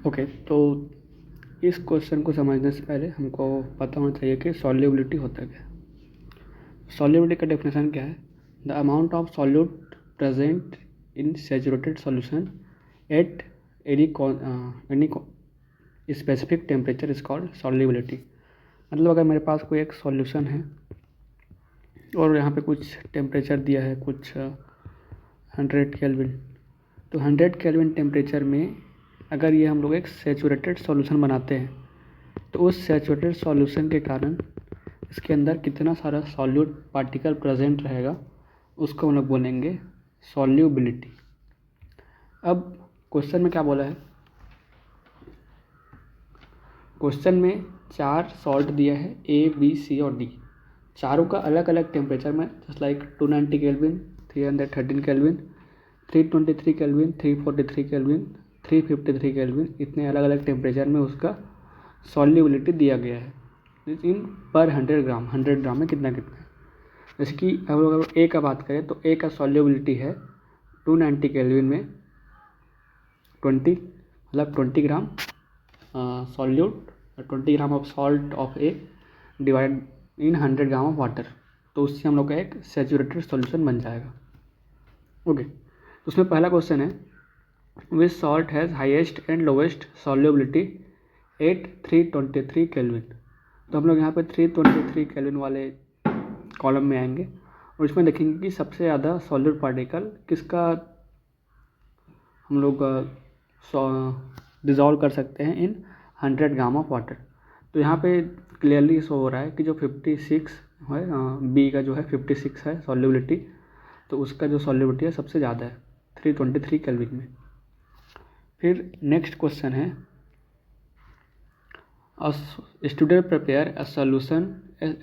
Okay, तो इस question को समझने से पहले हमको पता होना चाहिए कि सॉल्युबिलिटी होता क्या है। सॉल्युबिलिटी का डेफिनेशन क्या है? The amount of solute present in saturated solution at any specific temperature is called solubility. मतलब अगर मेरे पास कोई एक सॉल्यूशन है और यहाँ पे कुछ टेम्परेचर दिया है, कुछ 100 केल्विन, तो 100 केल्विन टेम्परेचर में अगर ये हम लोग एक सैचुरेटेड सॉल्यूशन बनाते हैं तो उस सैचुरेटेड सॉल्यूशन के कारण इसके अंदर कितना सारा सॉल्यूट पार्टिकल प्रेजेंट रहेगा उसको हम लोग बोलेंगे सॉल्युबिलिटी। अब क्वेश्चन में क्या बोला है? क्वेश्चन में 4 सॉल्ट दिया है, ए बी सी और डी। चारों का अलग अलग टेम्परेचर में, just like 290 kelvin, 313 kelvin, 323 kelvin, 343 kelvin, 353 kelvin, इतने अलग अलग टेम्परेचर में उसका सॉल्युबिलिटी दिया गया है इन पर 100 ग्राम। 100 ग्राम में कितना कितना है। जैसे कि हम लोग अगर ए का बात करें तो ए का सॉल्युबिलिटी है 290 केल्विन में 20, मतलब 20 gram solute, 20 gram of salt of A divide in 100 gram of water, तो उससे हम लोग का एक सैचुरेटेड सॉल्यूशन बन जाएगा। ओके, तो उसमें पहला क्वेश्चन है which salt has highest and lowest solubility at 323 kelvin. तो हम लोग यहाँ पे 323 केल्विन वाले कॉलम में आएंगे और इसमें देखेंगे कि सबसे ज़्यादा सॉल्यूट पार्टिकल किसका हम लोग डिज़ोल्व कर सकते हैं इन 100 ग्राम ऑफ वाटर। तो यहाँ पे क्लियरली शो हो रहा है कि जो 56 है, बी का जो है 56 है सॉल्युबिलिटी, तो उसका जो सॉल्युबिलिटी है सबसे ज़्यादा है 323 केल्विन में। फिर नेक्स्ट क्वेश्चन है a student prepare a solution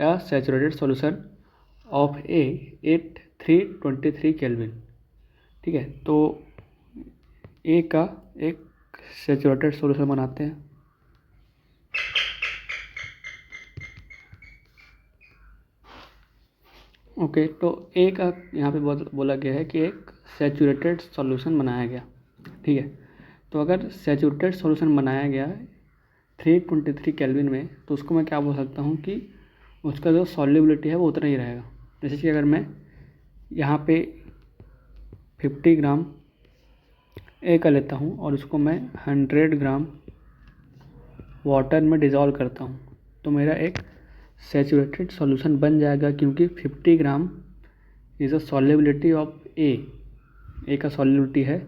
a saturated solution of A at 323 kelvin. ठीक है, तो ए का एक सैचुरेटेड सॉल्यूशन बनाते हैं। ओके, तो ए का यहाँ पे बोला गया है कि एक सैचुरेटेड सॉल्यूशन बनाया गया। ठीक है, तो अगर सैचुरेटेड सॉल्यूशन बनाया गया 323 केल्विन में, तो उसको मैं क्या बोल सकता हूँ कि उसका जो सॉल्युबिलिटी है वो उतना ही रहेगा। जैसे कि अगर मैं यहाँ पे 50 ग्राम ए का लेता हूँ और उसको मैं 100 ग्राम वाटर में डिज़ोल्व करता हूँ, तो मेरा एक सैचुरेटेड सॉल्यूशन बन जाएगा, क्योंकि 50 gram is a solubility of A का सॉल्युबिलिटी है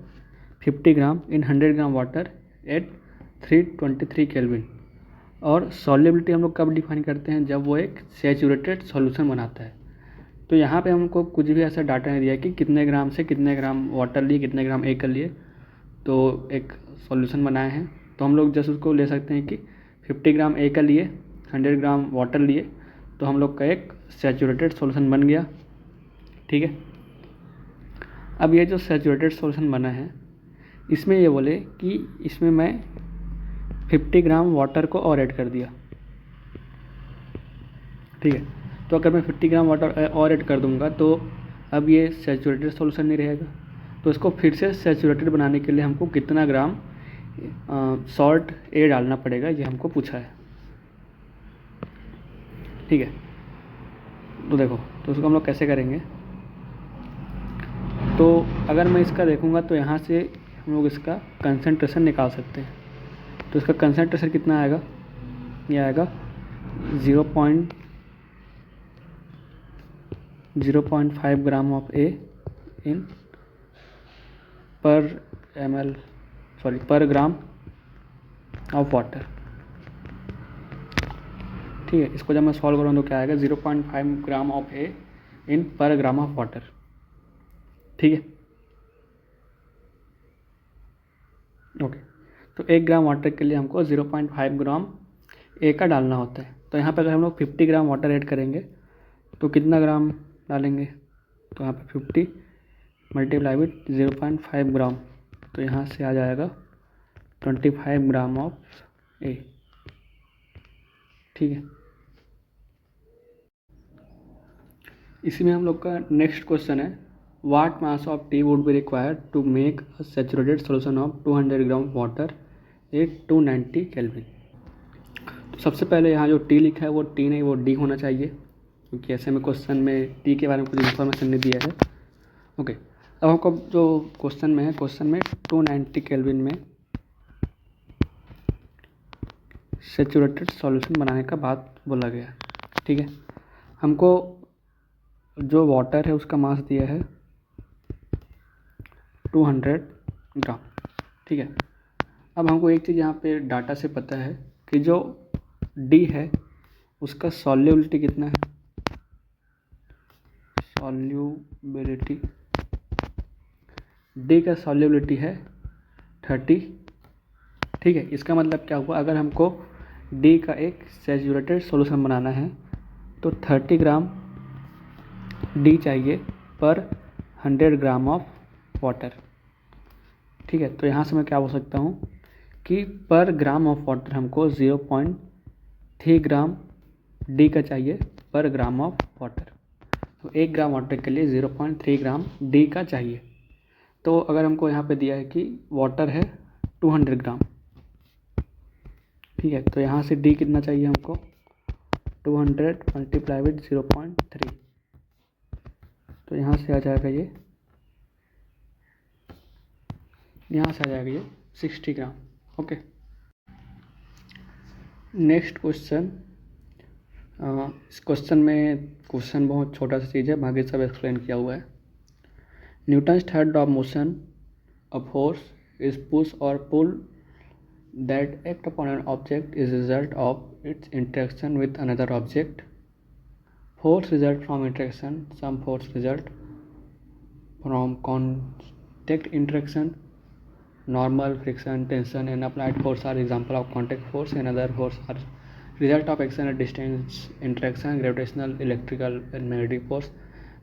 50 gram in 100 gram water at 323 kelvin. और सॉल्युबिलिटी हम लोग कब डिफाइन करते हैं? जब वो एक सैचुरेटेड सॉल्यूशन बनाता है। तो यहाँ पे हमको कुछ भी ऐसा डाटा नहीं दिया कि कितने ग्राम से कितने ग्राम वाटर लिए, कितने ग्राम ए कर लिए तो एक सॉल्यूशन बनाए हैं। तो हम लोग जस्ट उसको ले सकते हैं कि 50 ग्राम ए का लिए, 100 ग्राम वाटर लिए, तो हम लोग का एक सैचुरेटेड सॉल्यूशन बन गया। ठीक है, अब ये जो सैचुरेटेड सॉल्यूशन बना है इसमें ये बोले कि इसमें मैं 50 ग्राम वाटर को और ऐड कर दिया। ठीक है, तो अगर मैं 50 ग्राम वाटर और ऐड कर दूंगा तो अब ये सैचुरेटेड सॉल्यूशन नहीं रहेगा। तो इसको फिर से सैचुरेटेड बनाने के लिए हमको कितना ग्राम सॉल्ट ए डालना पड़ेगा, ये हमको पूछा है। ठीक है, तो देखो, तो उसको हम लोग कैसे करेंगे। तो अगर मैं इसका देखूंगा तो यहाँ से हम लोग इसका कंसंट्रेशन निकाल सकते हैं। तो इसका कंसंट्रेशन कितना आएगा? ये आएगा 0.5 ग्राम ऑफ ए इन पर ग्राम ऑफ वाटर। ठीक है, इसको जब मैं सॉल्व करूँ तो क्या आएगा? 0.5 ग्राम ऑफ ए इन पर ग्राम ऑफ वाटर। ठीक है, ओके, तो 1 ग्राम वाटर के लिए हमको 0.5 ग्राम ए का डालना होता है। तो यहाँ पर अगर हम लोग 50 ग्राम वाटर ऐड करेंगे तो कितना ग्राम डालेंगे? तो यहाँ पे 50 मल्टीप्लाई विथ 0.5 ग्राम, तो यहाँ से आ जाएगा 25 ग्राम ऑफ ए। ठीक है, इसी में हम लोग का नेक्स्ट क्वेश्चन है what mass of tea would be required to make a saturated solution of 200 gram water 290 kelvin. तो सबसे पहले यहाँ जो टी लिखा है वो टी नहीं, वो डी होना चाहिए, क्योंकि ऐसे में क्वेश्चन में टी के बारे में कुछ इन्फॉर्मेशन नहीं दिया है। ओके, अब हमको जो क्वेश्चन में है, क्वेश्चन में 290 केल्विन में सैचुरेटेड सॉल्यूशन बनाने का बात बोला गया है। ठीक है, हमको जो वाटर है उसका मास दिया है 200 ग्राम। ठीक है, अब हमको एक चीज़ यहाँ पे डाटा से पता है कि जो डी है उसका सॉल्युबिलिटी कितना है, सॉल्युबिलिटी डी का सॉल्युबिलिटी है 30। ठीक है, इसका मतलब क्या हुआ, अगर हमको डी का एक सैचुरेटेड सॉल्यूशन बनाना है तो 30 ग्राम डी चाहिए पर 100 ग्राम ऑफ वाटर। ठीक है, तो यहाँ से मैं क्या बोल सकता हूँ कि पर ग्राम ऑफ वाटर हमको 0.3 ग्राम डी का चाहिए पर ग्राम ऑफ वाटर। तो 1 ग्राम वाटर के लिए 0.3 ग्राम डी का चाहिए। तो अगर हमको यहाँ पे दिया है कि वाटर है 200 ग्राम, ठीक है, तो यहाँ से डी कितना चाहिए हमको, 200 मल्टीप्लाई विद 0.3, तो यहाँ से आ जाएगा ये, यहाँ से आ जाएगा ये 60 ग्राम। Okay, next question. इस क्वेश्चन में क्वेश्चन बहुत छोटा सा चीज़ है, बाकी सब एक्सप्लेन किया हुआ है। Newton's third law of motion, a force is push और पुल that act upon an object is a result of its interaction with another object. Force result from interaction. Some force result from contact interaction. Normal, friction, tension and applied force are example of contact force, and other force are result of action at distance, interaction, gravitational, electrical and magnetic force.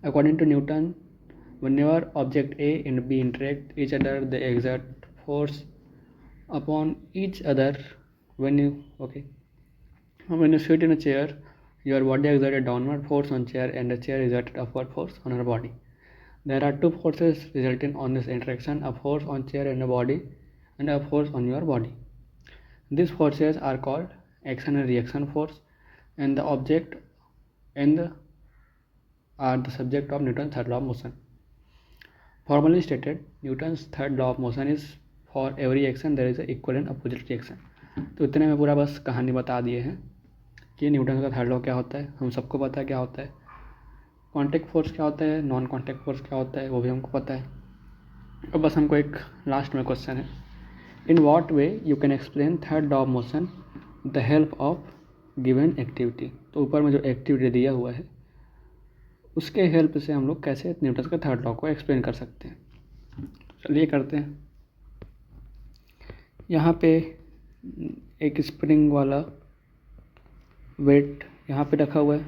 According to Newton, whenever object A and B interact each other, they exert force upon each other. When you sit in a chair, your body exerts a downward force on chair and the chair exerts upward force on her body. There are two forces resulting on this interaction, a force on chair and a body and a force on your body. These forces are called action and reaction force, and the object are the subject of Newton's third law of motion. Formally stated, Newton's third law of motion is for every action there is a equal and opposite reaction. तो इतने में पूरा बस कहानी बता दिए हैं कि न्यूटन का थर्ड लॉ क्या होता है, हम सबको पता है क्या होता है, कॉन्टैक्ट फोर्स क्या होता है, नॉन कॉन्टैक्ट फोर्स क्या होता है वो भी हमको पता है। अब बस हमको एक लास्ट में क्वेश्चन है, in what way you can explain third law of motion the help of given activity. तो ऊपर में जो एक्टिविटी दिया हुआ है उसके हेल्प से हम लोग कैसे न्यूटन का थर्ड लॉ को एक्सप्लेन कर सकते हैं। चलिए करते हैं। यहाँ पे एक स्प्रिंग वाला वेट यहाँ पे रखा हुआ है,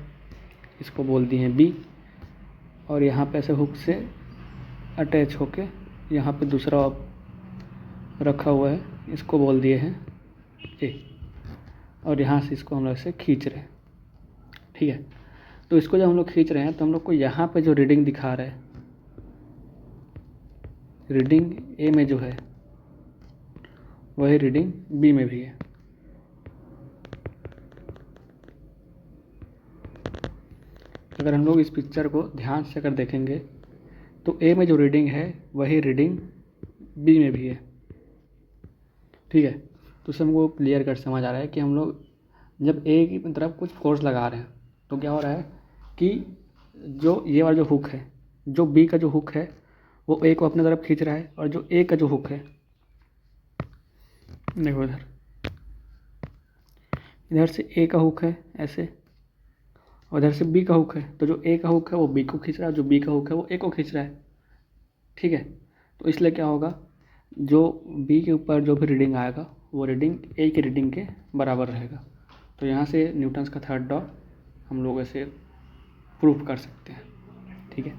इसको बोल दिए हैं बी, और यहाँ पे ऐसे हुक से अटैच होके यहाँ पे दूसरा रखा हुआ है, इसको बोल दिए हैं ए, और यहाँ से इसको हम लोग ऐसे खींच रहे हैं। ठीक है, तो इसको जब हम लोग खींच रहे हैं तो हम लोग को यहाँ पे जो रीडिंग दिखा रहा है, रीडिंग ए में जो है वही रीडिंग बी में भी है। अगर हम लोग इस पिक्चर को ध्यान से अगर देखेंगे तो ए में जो रीडिंग है वही रीडिंग बी में भी है। ठीक है, तो उससे हमको क्लियर कर समझ आ रहा है कि हम लोग जब ए की तरफ कुछ फोर्स लगा रहे हैं तो क्या हो रहा है कि जो ये वाला जो हुक है, जो बी का जो हुक है वो ए को अपने तरफ खींच रहा है, और जो ए का जो हुक है, देखो इधर से ए का हुक है ऐसे, और इधर से बी का हुक है, तो जो ए का हुक है वो बी को खींच रहा है, जो बी का हुक है वो ए को खींच रहा है। ठीक है, तो इसलिए क्या होगा, जो बी के ऊपर जो भी रीडिंग आएगा वो रीडिंग ए की रीडिंग के बराबर रहेगा। तो यहाँ से न्यूटन्स का थर्ड लॉ हम लोग ऐसे प्रूफ कर सकते हैं। ठीक है,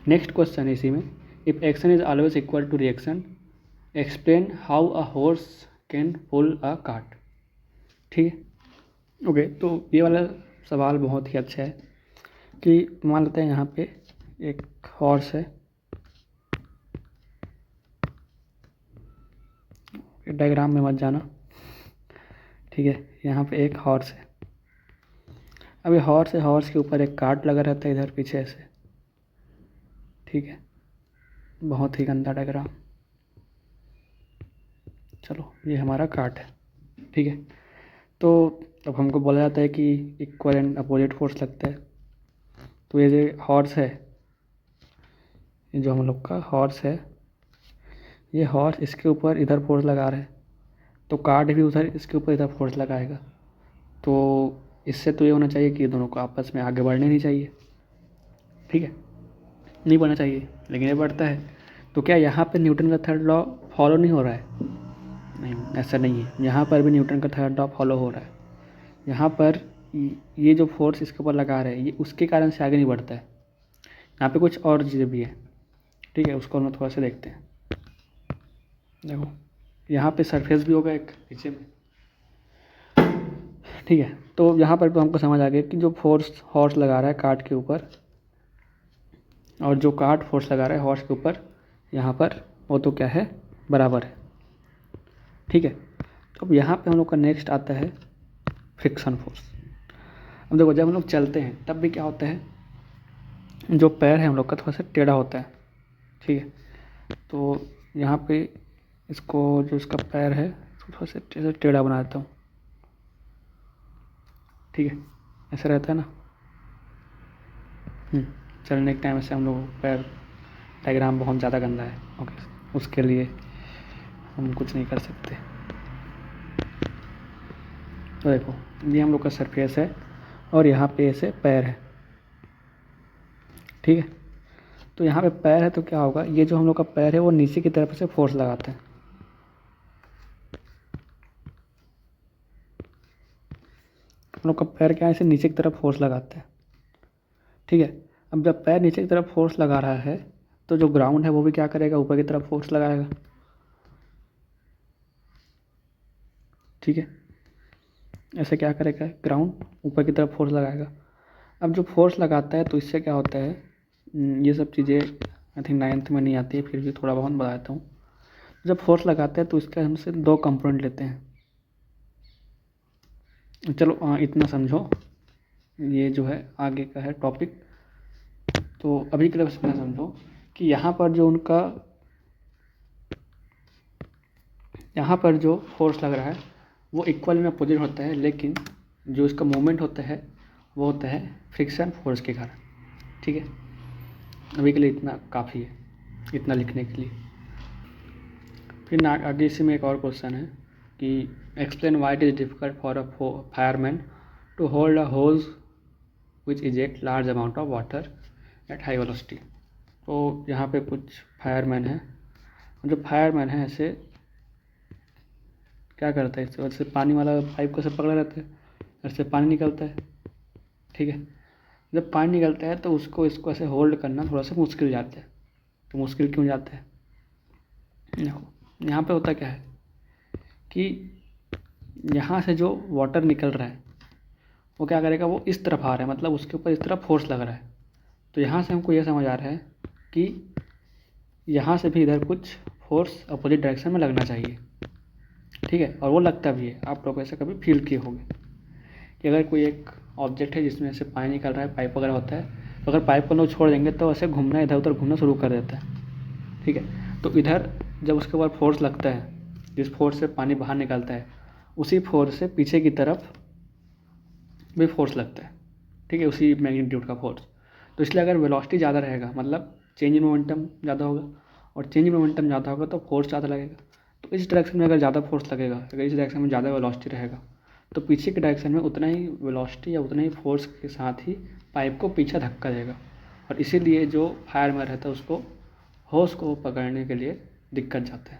नेक्स्ट क्वेश्चन है इसी में, if action is always equal to reaction explain how a horse can pull a cart. ठीक है, ओके, तो ये वाला सवाल बहुत ही अच्छा है कि मान लेते हैं यहाँ पे एक हॉर्स है, डायग्राम में मत जाना, ठीक है। यहाँ पे एक हॉर्स है, अब ये हॉर्स के ऊपर एक कार्ट लगा रहता है इधर पीछे से, ठीक है। बहुत ही गंदा डायग्राम। चलो ये हमारा कार्ट है, ठीक है। तो अब हमको बोला जाता है कि इक्वल एंड अपोजिट फोर्स लगता है। तो ये जो हॉर्स है, ये जो हम लोग का हॉर्स है, ये हॉर्स इसके ऊपर इधर फोर्स लगा रहा है, तो कार्ट भी उधर इसके ऊपर इधर फोर्स लगाएगा। तो इससे तो ये होना चाहिए कि दोनों को आपस में आगे बढ़ने नहीं चाहिए, ठीक है, नहीं बढ़ना चाहिए, लेकिन ये बढ़ता है। तो क्या यहाँ पे न्यूटन का थर्ड लॉ फॉलो नहीं हो रहा है? नहीं, ऐसा नहीं है। यहाँ पर भी न्यूटन का थर्ड लॉ फॉलो हो रहा है। यहाँ पर ये जो फोर्स इसके ऊपर लगा रहे हैं, ये उसके कारण से आगे नहीं बढ़ता है। यहाँ पे कुछ और चीज़ें भी हैं, ठीक है, उसको हम थोड़ा सा देखते हैं। देखो यहाँ पे सरफेस भी होगा एक नीचे में, ठीक है। तो यहाँ पर तो हमको समझ आ गया कि जो फोर्स हॉर्स लगा रहा है कार्ट के ऊपर, और जो कार्ट फोर्स लगा रहा है हॉर्स के ऊपर, यहाँ पर वो तो क्या है, बराबर है, ठीक है। तो अब यहाँ पे हम लोग का नेक्स्ट आता है फ्रिक्शन फोर्स। अब देखो जब हम लोग चलते हैं तब भी क्या होता है, जो पैर है हम लोग का थोड़ा सा टेढ़ा होता है, ठीक है। तो यहाँ पे इसको जो इसका पैर है थोड़ा सा टेढ़ा बना देता हूँ, ठीक है, ऐसा रहता है ना। चलने के टाइम ऐसे हम लोग पैर, डायग्राम बहुत ज़्यादा गंदा है, ओके, उसके लिए हम कुछ नहीं कर सकते। तो देखो ये हम लोग का सरफेस है और यहाँ पे ऐसे पैर है, ठीक है। तो यहाँ पे पैर है तो क्या होगा, ये जो हम लोग का पैर है वो नीचे की तरफ से फोर्स लगाते हैं, हम लोग का पैर क्या है, ऐसे नीचे की तरफ फोर्स लगाते हैं, ठीक है। अब जब पैर नीचे की तरफ फोर्स लगा रहा है तो जो ग्राउंड है वो भी क्या करेगा, ऊपर की तरफ फोर्स लगाएगा, ठीक है। ऐसे क्या करेगा, ग्राउंड ऊपर की तरफ फोर्स लगाएगा। अब जो फोर्स लगाता है तो इससे क्या होता है, ये सब चीज़ें आई थिंक 9th में नहीं आती है, फिर भी थोड़ा बहुत बताता हूँ। जब फोर्स लगाते हैं तो इसका हमसे दो कंपोनेंट लेते हैं। चलो इतना समझो, ये जो है आगे का है टॉपिक। तो अभी के लिए बस इतना समझो कि यहाँ पर जो फोर्स लग रहा है वो इक्वल में अपोजिट होता है, लेकिन जो इसका मूवमेंट होता है वो होता है फ्रिक्शन फोर्स के कारण, ठीक है। अभी के लिए इतना काफ़ी है, इतना लिखने के लिए। फिर आगे इसी में एक और क्वेश्चन है कि explain why it is difficult for a fireman to hold a hose which eject large amount of water at high velocity. तो यहाँ पे कुछ फायरमैन है, जो फायरमैन है ऐसे क्या करता है, इससे वैसे पानी वाला पाइप को से पकड़ा रहता है, ऐसे पानी निकलता है, ठीक है। जब पानी निकलता है तो इसको ऐसे होल्ड करना थोड़ा सा मुश्किल जाता है। तो मुश्किल क्यों जाता है, देखो यहाँ पे होता क्या है कि यहाँ से जो वाटर निकल रहा है वो क्या करेगा, वो इस तरफ आ रहा है, मतलब उसके ऊपर इस तरफ फोर्स लग रहा है। तो यहाँ से हमको ये समझ आ रहा है कि यहाँ से भी इधर कुछ फोर्स अपोजिट डायरेक्शन में लगना चाहिए, ठीक है। और वो लगता भी है, आप लोग ऐसा कभी फील किए होंगे कि अगर कोई एक ऑब्जेक्ट है जिसमें से पानी निकल रहा है, पाइप वगैरह होता है, तो अगर पाइप को लोग छोड़ देंगे तो ऐसे घूमना, इधर उधर घूमना शुरू कर देता है, ठीक है। तो इधर जब उसके ऊपर फोर्स लगता है, जिस फोर्स से पानी बाहर निकलता है, उसी फोर्स से पीछे की तरफ भी फोर्स लगता है, ठीक है, उसी मैग्नीट्यूड का फोर्स। तो इसलिए अगर वेलोसिटी ज़्यादा रहेगा, मतलब चेंज इन मोमेंटम ज़्यादा होगा, और चेंज इन मोमेंटम ज़्यादा होगा तो फोर्स ज़्यादा लगेगा। तो इस डायरेक्शन में अगर ज़्यादा फोर्स लगेगा, अगर इस डायरेक्शन में ज़्यादा वेलोसिटी रहेगा, तो पीछे के डायरेक्शन में उतना ही वेलोसिटी या उतना ही फोर्स के साथ ही पाइप को पीछे धक्का देगा, और इसीलिए जो फायरमैन रहता है उसको होस को पकड़ने के लिए दिक्कत जाता है।